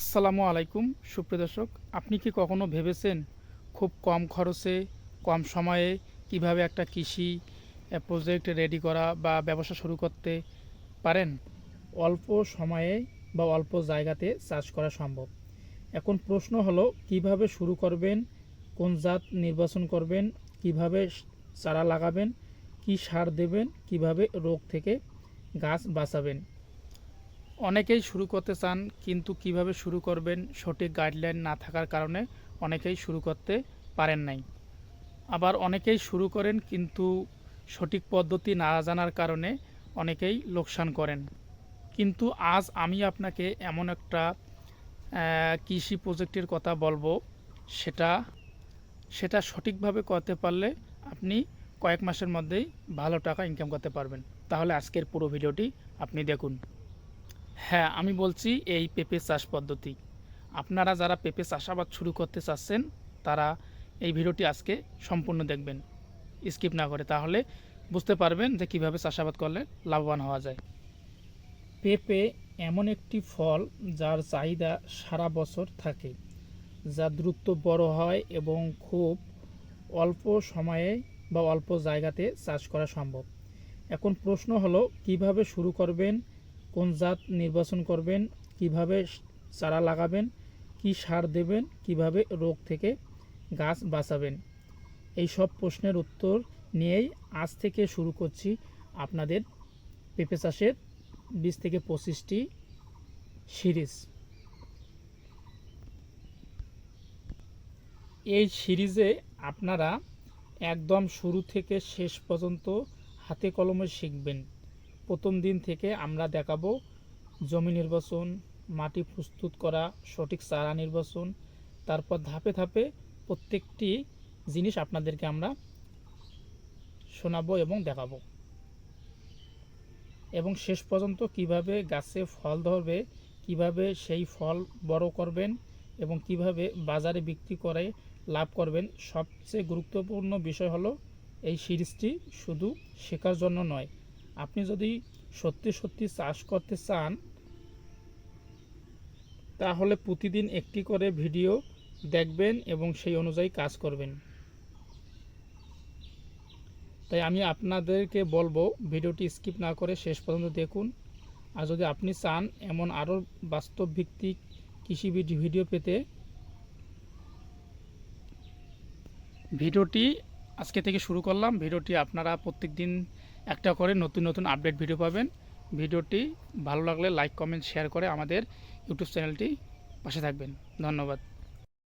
আসসালামু আলাইকুম সুপ্রিয় দর্শক, আপনি কি কখনো ভেবেছেন খুব কম খরচে কম সময়ে কিভাবে একটা কৃষি প্রজেক্ট রেডি করা বা ব্যবসা শুরু করতে পারেন? অল্প সময়ে বা অল্প জায়গাতে চাষ করা সম্ভব। এখন প্রশ্ন হলো কিভাবে শুরু করবেন, কোন জাত নির্বাচন করবেন, কিভাবে চারা লাগাবেন, কি সার দেবেন, কিভাবে রোগ থেকে গাছ বাঁচাবেন। অনেকেই শুরু করতে চান কিন্তু কিভাবে শুরু করবেন সঠিক গাইডলাইন না থাকার কারণে অনেকেই শুরু করতে পারেন নাই। আবার অনেকেই শুরু করেন কিন্তু সঠিক পদ্ধতি না জানার কারণে অনেকেই লোকসান করেন। কিন্তু আজ আমি আপনাকে এমন একটা কৃষি প্রজেক্টের কথা বলবো, সেটা সেটা সঠিকভাবে করতে পারলে আপনি কয়েক মাসের মধ্যেই ভালো টাকা ইনকাম করতে পারবেন। তাহলে আজকের পুরো ভিডিওটি আপনি দেখুন। হ্যাঁ, আমি বলছি এই পেঁপে চাষ পদ্ধতি। আপনারা যারা পেঁপে চাষাবাদ শুরু করতে চাচ্ছেন তারা এই ভিডিওটি আজকে সম্পূর্ণ দেখবেন, স্কিপ না করে, তাহলে বুঝতে পারবেন যে কিভাবে চাষাবাদ করলে লাভবান হওয়া যায়। পেঁপে এমন একটি ফল যার চাহিদা সারা বছর থাকে, যা দ্রুত বড় হয় এবং খুব অল্প সময়ে বা অল্প জায়গাতে চাষ করা সম্ভব। এখন প্রশ্ন হলো কিভাবে শুরু করবেন, কোন জাত নির্বাচন করবেন, কিভাবে চারা লাগাবেন, কি সার দেবেন, কিভাবে রোগ থেকে গাছ বাঁচাবেন। এই সব প্রশ্নের উত্তর নিয়েই আজ থেকে শুরু করছি আপনাদের পেঁপে চাষের 20 থেকে 25টি সিরিজ। এই সিরিজে আপনারা একদম শুরু থেকে শেষ পর্যন্ত হাতে কলমে শিখবেন। প্রথম দিন থেকে আমরা দেখাবো জমি নির্বাচন, মাটি প্রস্তুত করা, সঠিক চারা নির্বাচন, তারপর ধাপে ধাপে প্রত্যেকটি জিনিস আপনাদেরকে আমরা শোনাবো এবং দেখাবো, এবং শেষ পর্যন্ত কিভাবে গাছে ফল ধরবে, কিভাবে সেই ফল বড় করবেন এবং কিভাবে বাজারে বিক্রি করে লাভ করবেন। সবচেয়ে গুরুত্বপূর্ণ বিষয় হলো এই সিরিজটি শুধু শেখার জন্য নয়, আপনি যদি সত্যি সত্যি চাষ করতে চান তাহলে প্রতিদিন একটি করে ভিডিও দেখবেন এবং সেই অনুযায়ী কাজ করবেন। তাই আমি আপনাদেরকে বলবো ভিডিওটি স্কিপ না করে শেষ পর্যন্ত দেখুন। আর যদি আপনি চান এমন আরও বাস্তব ভিত্তিক কৃষি ভিডিও পেতে, ভিডিওটি আজকে থেকে শুরু করলাম। ভিডিওটি আপনারা প্রত্যেক দিন একটা করে নতুন নতুন আপডেট ভিডিও পাবেন। ভিডিওটি ভালো লাগলে লাইক, কমেন্ট, শেয়ার করে আমাদের ইউটিউব চ্যানেলটি পাশে থাকবেন। ধন্যবাদ।